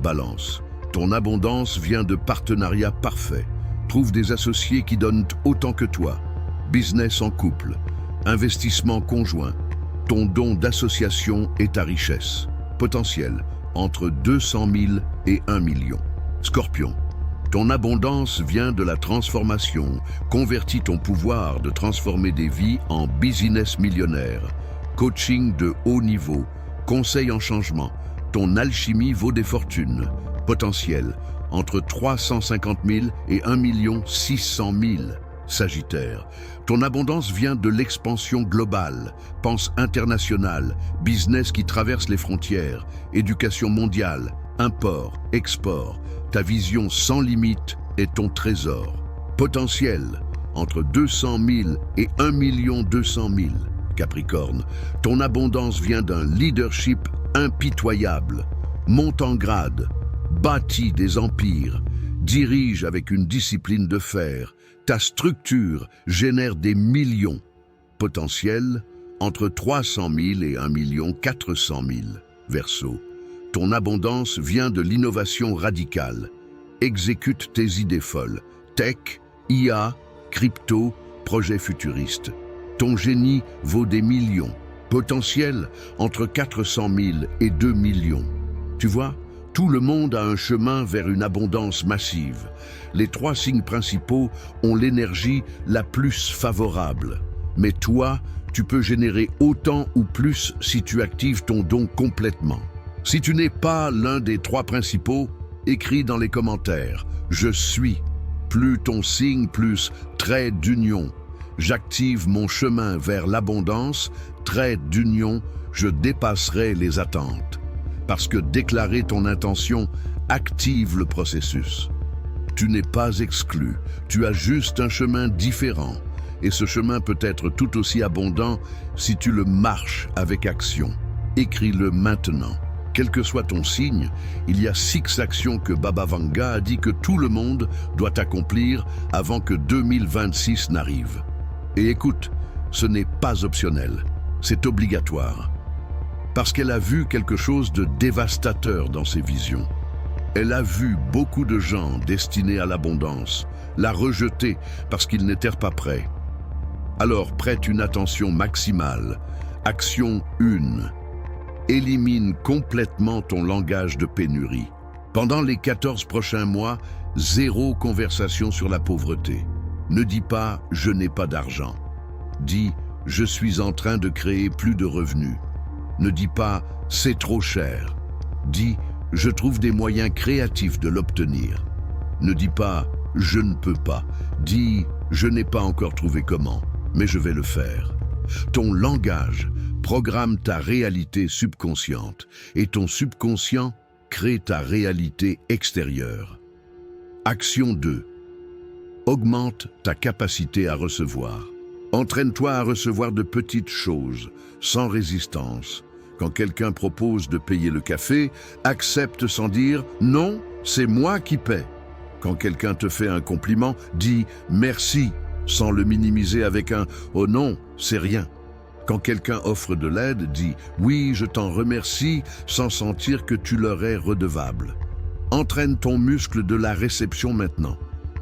Balance, ton abondance vient de partenariats parfaits. Trouve des associés qui donnent autant que toi. Business en couple, investissement conjoint. Ton don d'association est ta richesse. Potentiel, entre 200 000 et 1 million. Scorpion, ton abondance vient de la transformation. Convertis ton pouvoir de transformer des vies en business millionnaire. Coaching de haut niveau, conseil en changement. Ton alchimie vaut des fortunes. Potentiel, entre 350 000 et 1 600 000. Sagittaire, ton abondance vient de l'expansion globale, pense internationale, business qui traverse les frontières, éducation mondiale, import, export. Ta vision sans limite est ton trésor. Potentiel, entre 200 000 et 1 200 000. Capricorne, ton abondance vient d'un leadership impitoyable. Monte en grade, bâtis des empires, dirige avec une discipline de fer. Ta structure génère des millions. Potentiel, entre 300 000 et 1 400 000. Verseau, ton abondance vient de l'innovation radicale. Exécute tes idées folles. Tech, IA, crypto, projets futuristes. Ton génie vaut des millions. Potentiel, entre 400 000 et 2 millions. Tu vois ? Tout le monde a un chemin vers une abondance massive. Les 3 signes principaux ont l'énergie la plus favorable. Mais toi, tu peux générer autant ou plus si tu actives ton don complètement. Si tu n'es pas l'un des 3 principaux, écris dans les commentaires « Je suis ». Plus ton signe, plus trait d'union. J'active mon chemin vers l'abondance, trait d'union, je dépasserai les attentes. Parce que déclarer ton intention active le processus. Tu n'es pas exclu, tu as juste un chemin différent. Et ce chemin peut être tout aussi abondant si tu le marches avec action. Écris-le maintenant. Quel que soit ton signe, il y a 6 actions que Baba Vanga a dit que tout le monde doit accomplir avant que 2026 n'arrive. Et écoute, ce n'est pas optionnel, c'est obligatoire. Parce qu'elle a vu quelque chose de dévastateur dans ses visions. Elle a vu beaucoup de gens destinés à l'abondance, la rejeter parce qu'ils n'étaient pas prêts. Alors prête une attention maximale. Action 1. Élimine complètement ton langage de pénurie. Pendant les 14 prochains mois, 0 conversation sur la pauvreté. Ne dis pas « je n'ai pas d'argent ». Dis « je suis en train de créer plus de revenus ». Ne dis pas « c'est trop cher ». Dis « je trouve des moyens créatifs de l'obtenir ». Ne dis pas « je ne peux pas ». Dis « je n'ai pas encore trouvé comment, mais je vais le faire ». Ton langage programme ta réalité subconsciente et ton subconscient crée ta réalité extérieure. Action 2. Augmente ta capacité à recevoir. Entraîne-toi à recevoir de petites choses, sans résistance. Quand quelqu'un propose de payer le café, accepte sans dire « non, c'est moi qui paie ». Quand quelqu'un te fait un compliment, dis « merci » sans le minimiser avec un « oh non, c'est rien ». Quand quelqu'un offre de l'aide, dis « oui, je t'en remercie » sans sentir que tu leur es redevable. Entraîne ton muscle de la réception maintenant.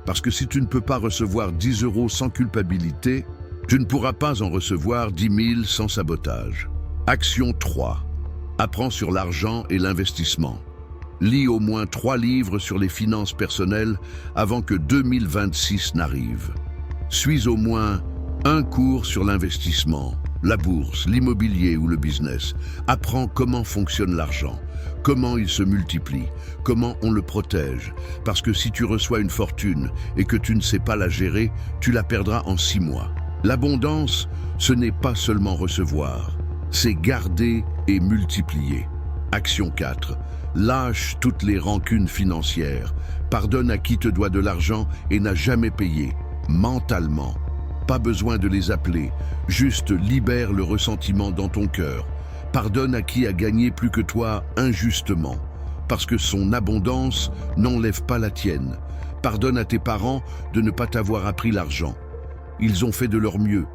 Parce que si tu ne peux pas recevoir 10 € sans culpabilité, tu ne pourras pas en recevoir 10 000 sans sabotage. Action 3. Apprends sur l'argent et l'investissement. Lis au moins 3 livres sur les finances personnelles avant que 2026 n'arrive. Suis au moins un cours sur l'investissement, la bourse, l'immobilier ou le business. Apprends comment fonctionne l'argent, comment il se multiplie, comment on le protège. Parce que si tu reçois une fortune et que tu ne sais pas la gérer, tu la perdras en 6 mois. L'abondance, ce n'est pas seulement recevoir, c'est garder et multiplier. Action 4. Lâche toutes les rancunes financières. Pardonne à qui te doit de l'argent et n'a jamais payé. Mentalement. Pas besoin de les appeler, juste libère le ressentiment dans ton cœur. Pardonne à qui a gagné plus que toi injustement, parce que son abondance n'enlève pas la tienne. Pardonne à tes parents de ne pas t'avoir appris l'argent. Ils ont fait de leur mieux.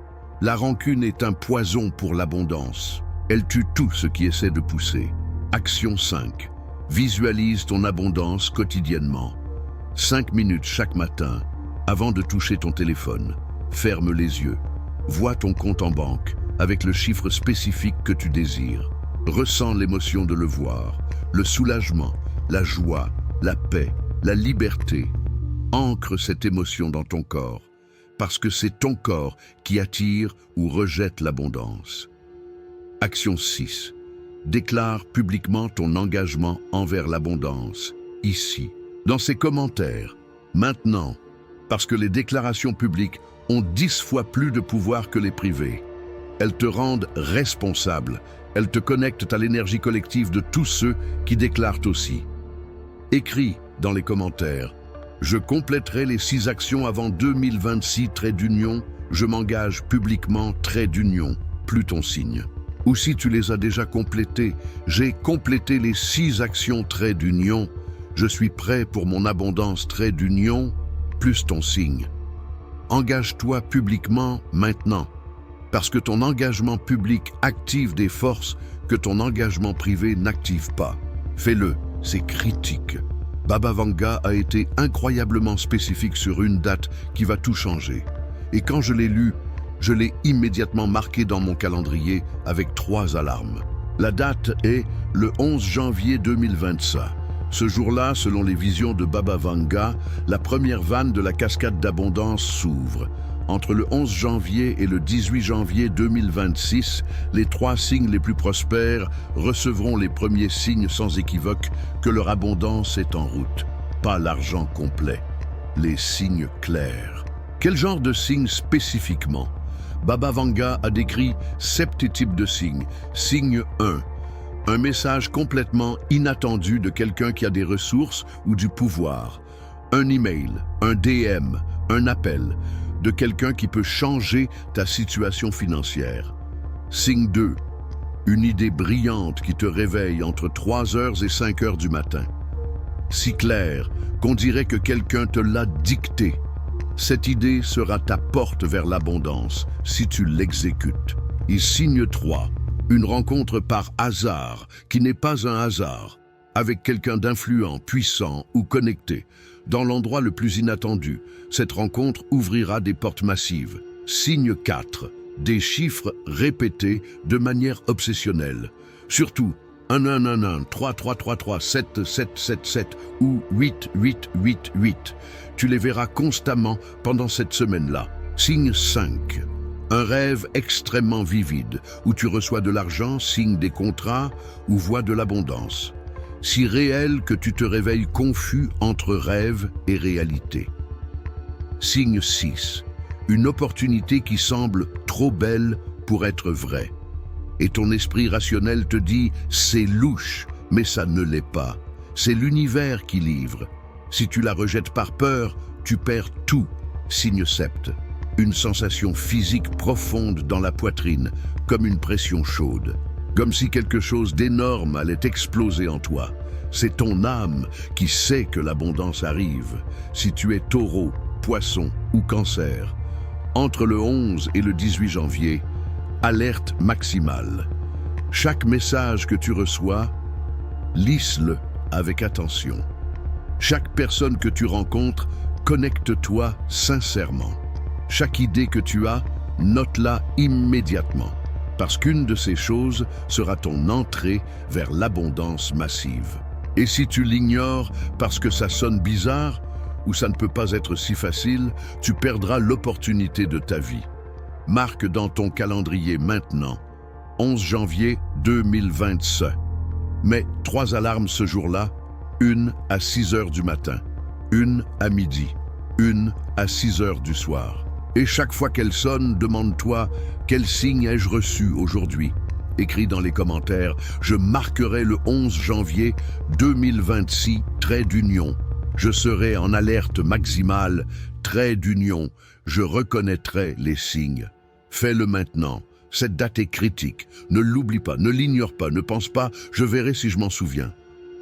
La rancune est un poison pour l'abondance. Elle tue tout ce qui essaie de pousser. Action 5. Visualise ton abondance quotidiennement. 5 minutes chaque matin, avant de toucher ton téléphone. Ferme les yeux. Vois ton compte en banque avec le chiffre spécifique que tu désires. Ressens l'émotion de le voir, le soulagement, la joie, la paix, la liberté. Ancre cette émotion dans ton corps, parce que c'est ton corps qui attire ou rejette l'abondance. Action 6. Déclare publiquement ton engagement envers l'abondance, ici, dans ces commentaires, maintenant, parce que les déclarations publiques ont 10 fois plus de pouvoir que les privés. Elles te rendent responsable, elles te connectent à l'énergie collective de tous ceux qui déclarent aussi. Écris dans les commentaires « Je compléterai les 6 actions avant 2026, trait d'union, je m'engage publiquement, trait d'union, plus ton signe. » Ou si tu les as déjà complétées, « J'ai complété les 6 actions, trait d'union, je suis prêt pour mon abondance, trait d'union, plus ton signe. » Engage-toi publiquement maintenant, parce que ton engagement public active des forces que ton engagement privé n'active pas. Fais-le, c'est critique. Baba Vanga a été incroyablement spécifique sur une date qui va tout changer. Et quand je l'ai lu, je l'ai immédiatement marqué dans mon calendrier avec 3 alarmes. La date est le 11 janvier 2025. Ce jour-là, selon les visions de Baba Vanga, la première vanne de la cascade d'abondance s'ouvre. Entre le 11 janvier et le 18 janvier 2026, les 3 signes les plus prospères recevront les premiers signes sans équivoque que leur abondance est en route. Pas l'argent complet, les signes clairs. Quel genre de signes spécifiquement? Baba Vanga a décrit 7 types de signes. Signe 1. Un message complètement inattendu de quelqu'un qui a des ressources ou du pouvoir. Un email, un DM, un appel de quelqu'un qui peut changer ta situation financière. Signe 2. Une idée brillante qui te réveille entre 3h et 5h du matin. Si claire qu'on dirait que quelqu'un te l'a dictée. Cette idée sera ta porte vers l'abondance si tu l'exécutes. Et signe 3. Une rencontre par hasard qui n'est pas un hasard, avec quelqu'un d'influent, puissant ou connecté, dans l'endroit le plus inattendu. Cette rencontre ouvrira des portes massives. Signe 4. Des chiffres répétés de manière obsessionnelle. Surtout 1 1 1 1, 3 3 3 3, 7 7 7 7 ou 8 8 8 8. Tu les verras constamment pendant cette semaine-là. Signe 5. Un rêve extrêmement vivide, où tu reçois de l'argent, signes des contrats ou vois de l'abondance. Si réel que tu te réveilles confus entre rêve et réalité. Signe 6. Une opportunité qui semble trop belle pour être vraie. Et ton esprit rationnel te dit « c'est louche », mais ça ne l'est pas. C'est l'univers qui livre. Si tu la rejettes par peur, tu perds tout. Signe 7. Une sensation physique profonde dans la poitrine, comme une pression chaude. Comme si quelque chose d'énorme allait exploser en toi. C'est ton âme qui sait que l'abondance arrive. Si tu es taureau, poisson ou cancer. Entre le 11 et le 18 janvier, alerte maximale. Chaque message que tu reçois, lis-le avec attention. Chaque personne que tu rencontres, connecte-toi sincèrement. Chaque idée que tu as, note-la immédiatement, parce qu'une de ces choses sera ton entrée vers l'abondance massive. Et si tu l'ignores parce que ça sonne bizarre, ou ça ne peut pas être si facile, tu perdras l'opportunité de ta vie. Marque dans ton calendrier maintenant, 11 janvier 2025. Mets 3 alarmes ce jour-là, une à 6 heures du matin, une à midi, une à 6 heures du soir. Et chaque fois qu'elle sonne, demande-toi quel signe ai-je reçu aujourd'hui. Écris dans les commentaires, je marquerai le 11 janvier 2026, trait d'union. Je serai en alerte maximale, trait d'union. Je reconnaîtrai les signes. Fais-le maintenant. Cette date est critique. Ne l'oublie pas, ne l'ignore pas, ne pense pas « je verrai si je m'en souviens ».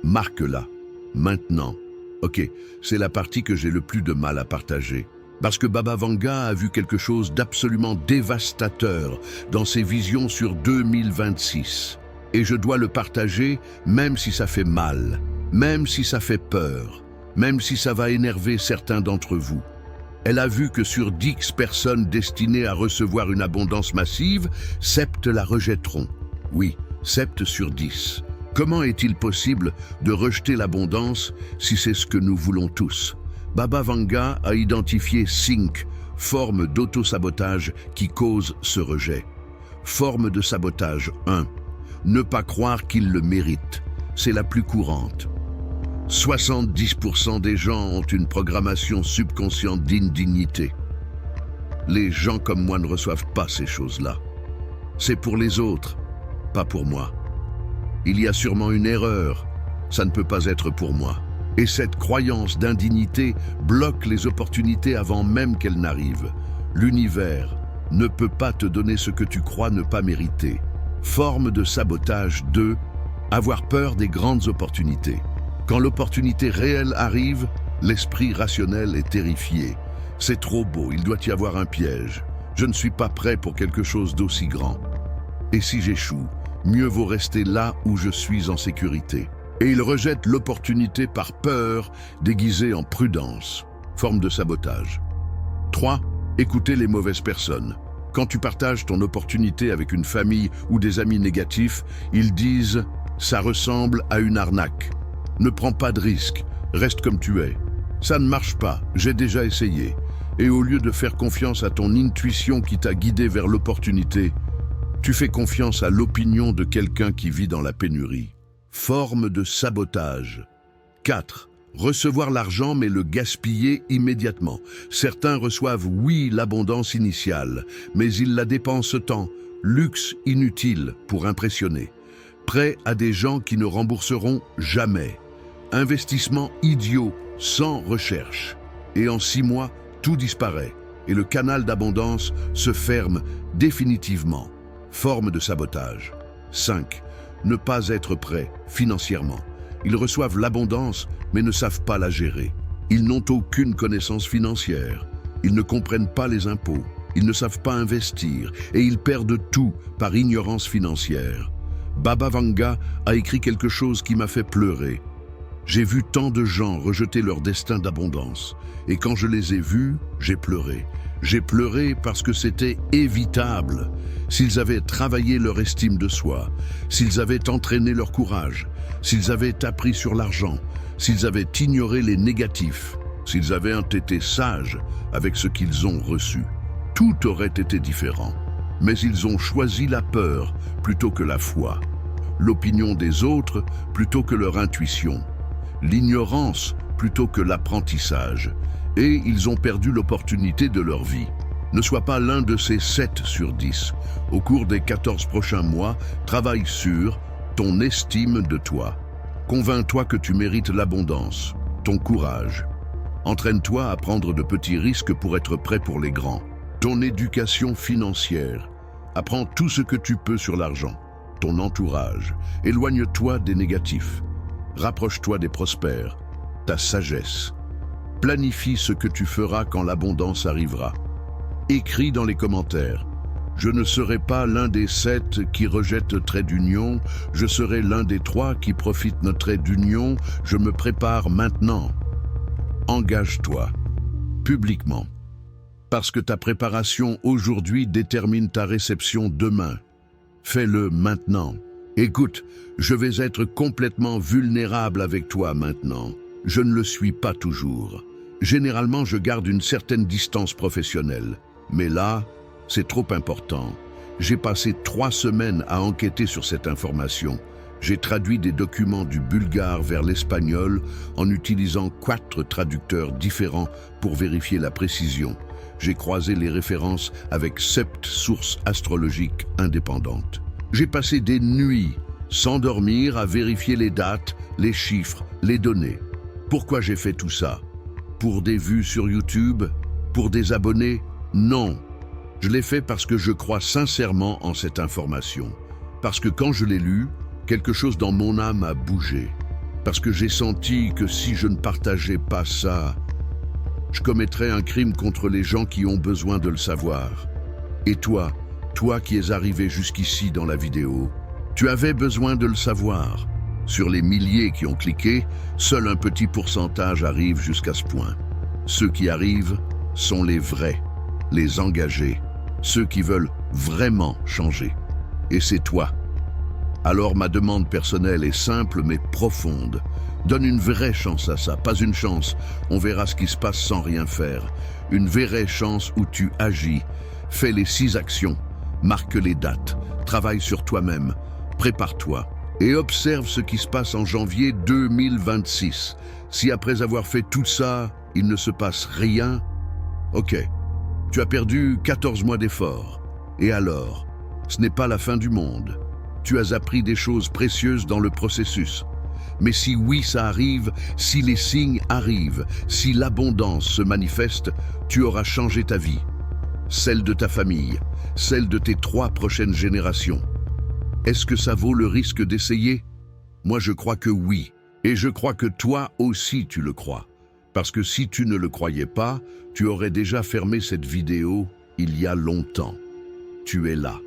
Marque-la. Maintenant. Ok, c'est la partie que j'ai le plus de mal à partager. Parce que Baba Vanga a vu quelque chose d'absolument dévastateur dans ses visions sur 2026. Et je dois le partager même si ça fait mal, même si ça fait peur, même si ça va énerver certains d'entre vous. Elle a vu que sur 10 personnes destinées à recevoir une abondance massive, 7 la rejetteront. Oui, 7 sur 10. Comment est-il possible de rejeter l'abondance si c'est ce que nous voulons tous? Baba Vanga a identifié 5 formes d'auto-sabotage qui causent ce rejet. Forme de sabotage 1. Ne pas croire qu'il le mérite. C'est la plus courante. 70% des gens ont une programmation subconsciente d'indignité. Les gens comme moi ne reçoivent pas ces choses-là. C'est pour les autres, pas pour moi. Il y a sûrement une erreur, ça ne peut pas être pour moi. Et cette croyance d'indignité bloque les opportunités avant même qu'elles n'arrivent. L'univers ne peut pas te donner ce que tu crois ne pas mériter. Forme de sabotage 2. Avoir peur des grandes opportunités. Quand l'opportunité réelle arrive, l'esprit rationnel est terrifié. C'est trop beau, il doit y avoir un piège. Je ne suis pas prêt pour quelque chose d'aussi grand. Et si j'échoue, mieux vaut rester là où je suis en sécurité. Et il rejette l'opportunité par peur, déguisée en prudence. Forme de sabotage. 3. Écouter les mauvaises personnes. Quand tu partages ton opportunité avec une famille ou des amis négatifs, ils disent « ça ressemble à une arnaque ». Ne prends pas de risque, reste comme tu es. Ça ne marche pas, j'ai déjà essayé. Et au lieu de faire confiance à ton intuition qui t'a guidé vers l'opportunité, tu fais confiance à l'opinion de quelqu'un qui vit dans la pénurie. Forme de sabotage. 4. Recevoir l'argent mais le gaspiller immédiatement. Certains reçoivent, oui, l'abondance initiale, mais ils la dépensent tant, luxe inutile pour impressionner. Prêt à des gens qui ne rembourseront jamais. Investissement idiot, sans recherche. Et en 6 mois, tout disparaît et le canal d'abondance se ferme définitivement. Forme de sabotage. 5. Ne pas être prêt financièrement. Ils reçoivent l'abondance, mais ne savent pas la gérer. Ils n'ont aucune connaissance financière. Ils ne comprennent pas les impôts. Ils ne savent pas investir et ils perdent tout par ignorance financière. Baba Vanga a écrit quelque chose qui m'a fait pleurer. J'ai vu tant de gens rejeter leur destin d'abondance. Et quand je les ai vus, j'ai pleuré. J'ai pleuré parce que c'était évitable. S'ils avaient travaillé leur estime de soi, s'ils avaient entraîné leur courage, s'ils avaient appris sur l'argent, s'ils avaient ignoré les négatifs, s'ils avaient été sages avec ce qu'ils ont reçu, tout aurait été différent. Mais ils ont choisi la peur plutôt que la foi, l'opinion des autres plutôt que leur intuition, l'ignorance plutôt que l'apprentissage, et ils ont perdu l'opportunité de leur vie. Ne sois pas l'un de ces 7 sur 10. Au cours des 14 prochains mois, travaille sur ton estime de toi. Convainc-toi que tu mérites l'abondance, ton courage. Entraîne-toi à prendre de petits risques pour être prêt pour les grands. Ton éducation financière. Apprends tout ce que tu peux sur l'argent, ton entourage. Éloigne-toi des négatifs. Rapproche-toi des prospères. Ta sagesse. Planifie ce que tu feras quand l'abondance arrivera. Écris dans les commentaires. Je ne serai pas l'un des 7 qui rejettent trait d'union, je serai l'un des 3 qui profitent de trait d'union, je me prépare maintenant. Engage-toi, publiquement, parce que ta préparation aujourd'hui détermine ta réception demain. Fais-le maintenant. Écoute, je vais être complètement vulnérable avec toi maintenant. Je ne le suis pas toujours. Généralement, je garde une certaine distance professionnelle. Mais là, c'est trop important. J'ai passé 3 semaines à enquêter sur cette information. J'ai traduit des documents du bulgare vers l'espagnol en utilisant 4 traducteurs différents pour vérifier la précision. J'ai croisé les références avec 7 sources astrologiques indépendantes. J'ai passé des nuits sans dormir à vérifier les dates, les chiffres, les données. Pourquoi j'ai fait tout ça? Pour des vues sur YouTube? Pour des abonnés? Non. Je l'ai fait parce que je crois sincèrement en cette information. Parce que quand je l'ai lu, quelque chose dans mon âme a bougé. Parce que j'ai senti que si je ne partageais pas ça, je commettrais un crime contre les gens qui ont besoin de le savoir. Et toi qui es arrivé jusqu'ici dans la vidéo, tu avais besoin de le savoir. Sur les milliers qui ont cliqué, seul un petit pourcentage arrive jusqu'à ce point. Ceux qui arrivent sont les vrais, les engagés, ceux qui veulent vraiment changer. Et c'est toi. Alors ma demande personnelle est simple mais profonde. Donne une vraie chance à ça, pas une chance, on verra ce qui se passe sans rien faire. Une vraie chance où tu agis. Fais les 6 actions, marque les dates, travaille sur toi-même, prépare-toi. Et observe ce qui se passe en janvier 2026. Si après avoir fait tout ça, il ne se passe rien, ok, tu as perdu 14 mois d'efforts. Et alors, ce n'est pas la fin du monde. Tu as appris des choses précieuses dans le processus. Mais si oui, ça arrive, si les signes arrivent, si l'abondance se manifeste, tu auras changé ta vie. Celle de ta famille, celle de tes 3 prochaines générations. Est-ce que ça vaut le risque d'essayer? Moi, je crois que oui. Et je crois que toi aussi, tu le crois. Parce que si tu ne le croyais pas, tu aurais déjà fermé cette vidéo il y a longtemps. Tu es là.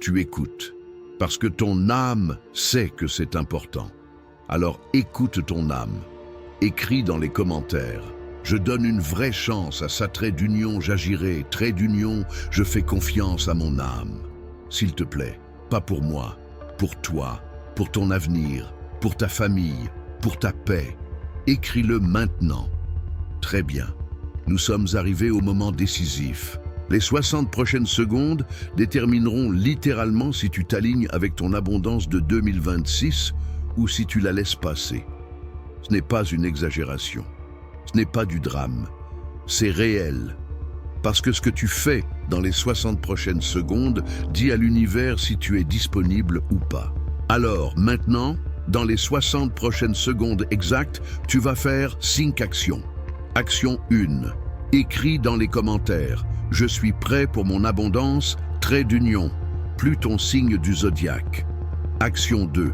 Tu écoutes. Parce que ton âme sait que c'est important. Alors écoute ton âme. Écris dans les commentaires. Je donne une vraie chance à sa trait d'union, j'agirai. Trait d'union, je fais confiance à mon âme. S'il te plaît. Pas pour moi, pour toi, pour ton avenir, pour ta famille, pour ta paix. Écris-le maintenant. Très bien. Nous sommes arrivés au moment décisif. Les 60 prochaines secondes détermineront littéralement si tu t'alignes avec ton abondance de 2026 ou si tu la laisses passer. Ce n'est pas une exagération. Ce n'est pas du drame. C'est réel. Parce que ce que tu fais dans les 60 prochaines secondes dit à l'univers si tu es disponible ou pas. Alors, maintenant, dans les 60 prochaines secondes exactes, tu vas faire 5 actions. Action 1. Écris dans les commentaires « Je suis prêt pour mon abondance, trait d'union », plus ton signe du zodiaque. Action 2.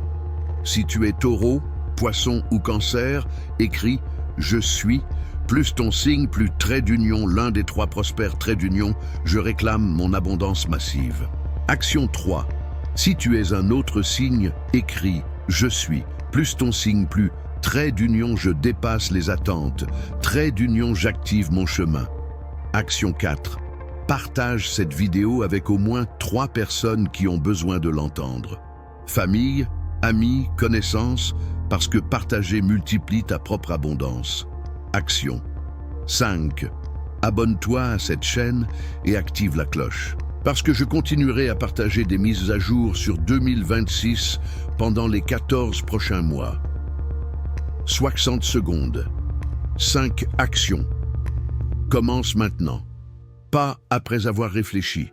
Si tu es taureau, poisson ou cancer, écris « Je suis », plus ton signe, plus trait d'union, l'un des 3 prospères traits d'union, je réclame mon abondance massive. Action 3. Si tu es un autre signe, écris « Je suis », plus ton signe, plus trait d'union, je dépasse les attentes, trait d'union, j'active mon chemin. Action 4. Partage cette vidéo avec au moins 3 personnes qui ont besoin de l'entendre. Famille, amis, connaissances, parce que partager multiplie ta propre abondance. Action 5. Abonne-toi à cette chaîne et active la cloche. Parce que je continuerai à partager des mises à jour sur 2026 pendant les 14 prochains mois. 60 secondes. 5 actions. Commence maintenant. Pas après avoir réfléchi.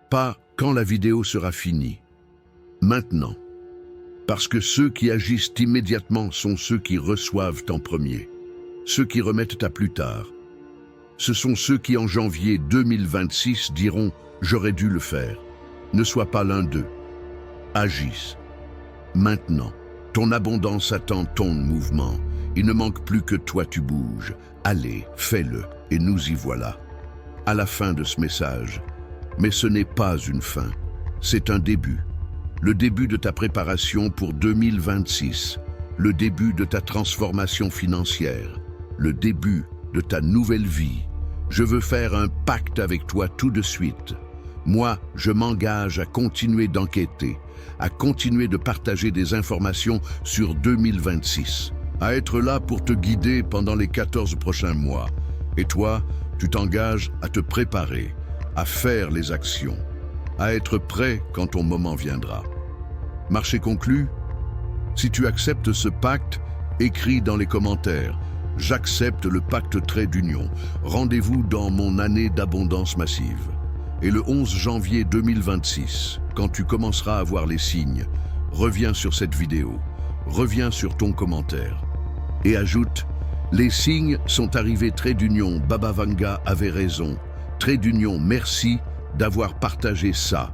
Pas quand la vidéo sera finie. Maintenant. Parce que ceux qui agissent immédiatement sont ceux qui reçoivent en premier. Ceux qui remettent à plus tard. Ce sont ceux qui en janvier 2026 diront « j'aurais dû le faire ». Ne sois pas l'un d'eux. Agisse. Maintenant. Ton abondance attend ton mouvement. Il ne manque plus que toi tu bouges. Allez, fais-le, et nous y voilà. À la fin de ce message. Mais ce n'est pas une fin. C'est un début. Le début de ta préparation pour 2026. Le début de ta transformation financière. Le début de ta nouvelle vie. Je veux faire un pacte avec toi tout de suite. Moi, je m'engage à continuer d'enquêter, à continuer de partager des informations sur 2026, à être là pour te guider pendant les 14 prochains mois. Et toi, tu t'engages à te préparer, à faire les actions, à être prêt quand ton moment viendra. Marché conclu? Si tu acceptes ce pacte, écris dans les commentaires « J'accepte le pacte trait d'union. Rendez-vous dans mon année d'abondance massive. » Et le 11 janvier 2026, quand tu commenceras à voir les signes, reviens sur cette vidéo, reviens sur ton commentaire. Et ajoute « Les signes sont arrivés trait d'union, Baba Vanga avait raison. Trait d'union, merci d'avoir partagé ça.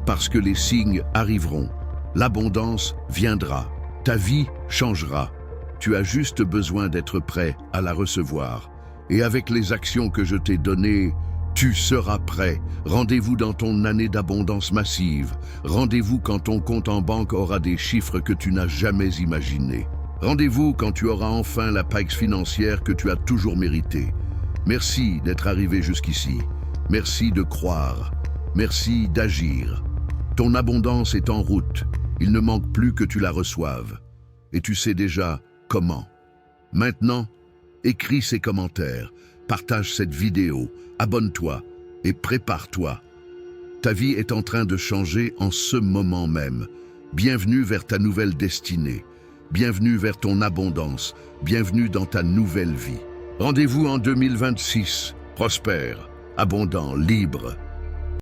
Parce que les signes arriveront. L'abondance viendra. Ta vie changera. Tu as juste besoin d'être prêt à la recevoir. Et avec les actions que je t'ai données, tu seras prêt. Rendez-vous dans ton année d'abondance massive. Rendez-vous quand ton compte en banque aura des chiffres que tu n'as jamais imaginés. Rendez-vous quand tu auras enfin la paix financière que tu as toujours méritée. Merci d'être arrivé jusqu'ici. Merci de croire. Merci d'agir. Ton abondance est en route. Il ne manque plus que tu la reçoives. Et tu sais déjà comment. Maintenant, écris ces commentaires, partage cette vidéo, abonne-toi et prépare-toi. Ta vie est en train de changer en ce moment même. Bienvenue vers ta nouvelle destinée. Bienvenue vers ton abondance. Bienvenue dans ta nouvelle vie. Rendez-vous en 2026. Prospère, abondant, libre.